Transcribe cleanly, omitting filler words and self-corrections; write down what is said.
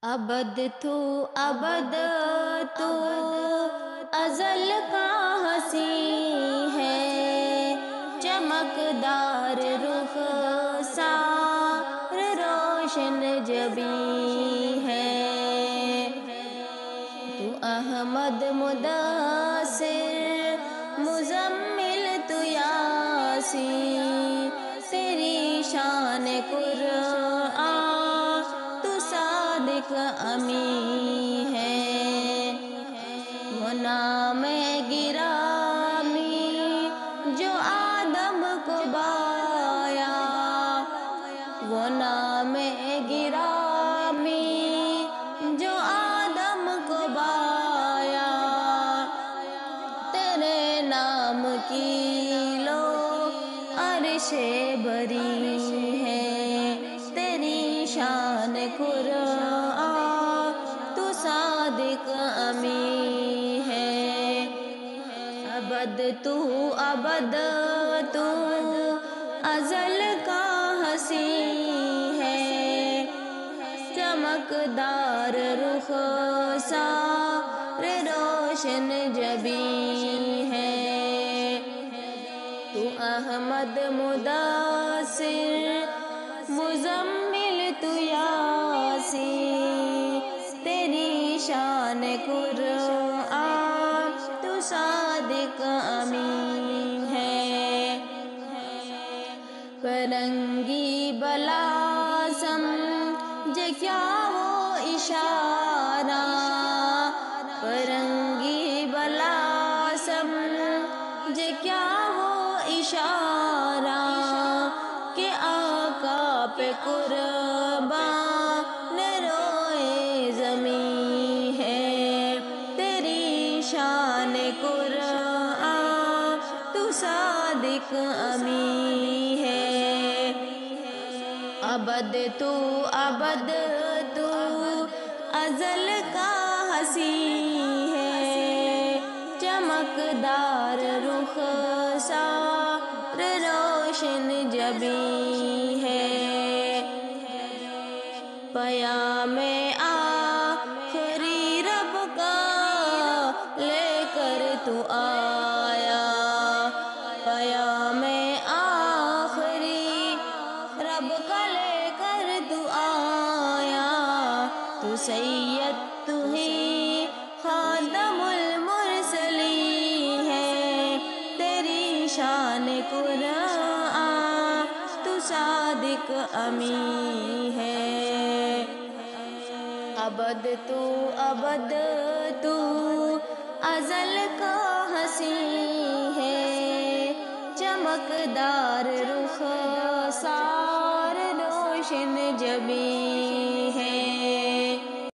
ابد تو ابد تو ازل کا ہنسی ہے، چمکدار رخ سار روشن جبیں ہے۔ تو احمد مدثر مزمل تو یاسین، تیری شان قرآن تو صادق امین ہے۔ وہ نام گرامی جو آدم کو بایا، وہ نام گرامی جو آدم کو بایا، تیرے نام کی لو عرش بری ہے، تیری شان قرآن تو صادق امین ہے۔ ابد تو ازل کا ہنسی ہے، چمکدار رخ سار روشن جبیں ہے۔ تو احمد مدثر مزمل تو یاسین، تیری شان قرآن تو صادق امین ہے۔ فرنگی بلا سمجھے کیا وہ اشارہ، فرنگی بلا سمجھے کیا وہ اشارہ، کہ آقا پہ قربان روئے زمین ہے، تیری شان قرآن تو صادق امین ہے۔ ابد تو ازل کا ہنسی ہے، چمکدار رخ سار روشن جبیں ہے۔ پیام آخری رب کا لے کر تو آیا، پیام آخری رب کا لے کر تو آیا، تو سید تو ہی خاتم المرسلین ہے، تیری شان قرآن تو صادق امین ہے۔ ابد تو ازل کا ہنسی ہے، چمکدار رخ سار روشن جبیں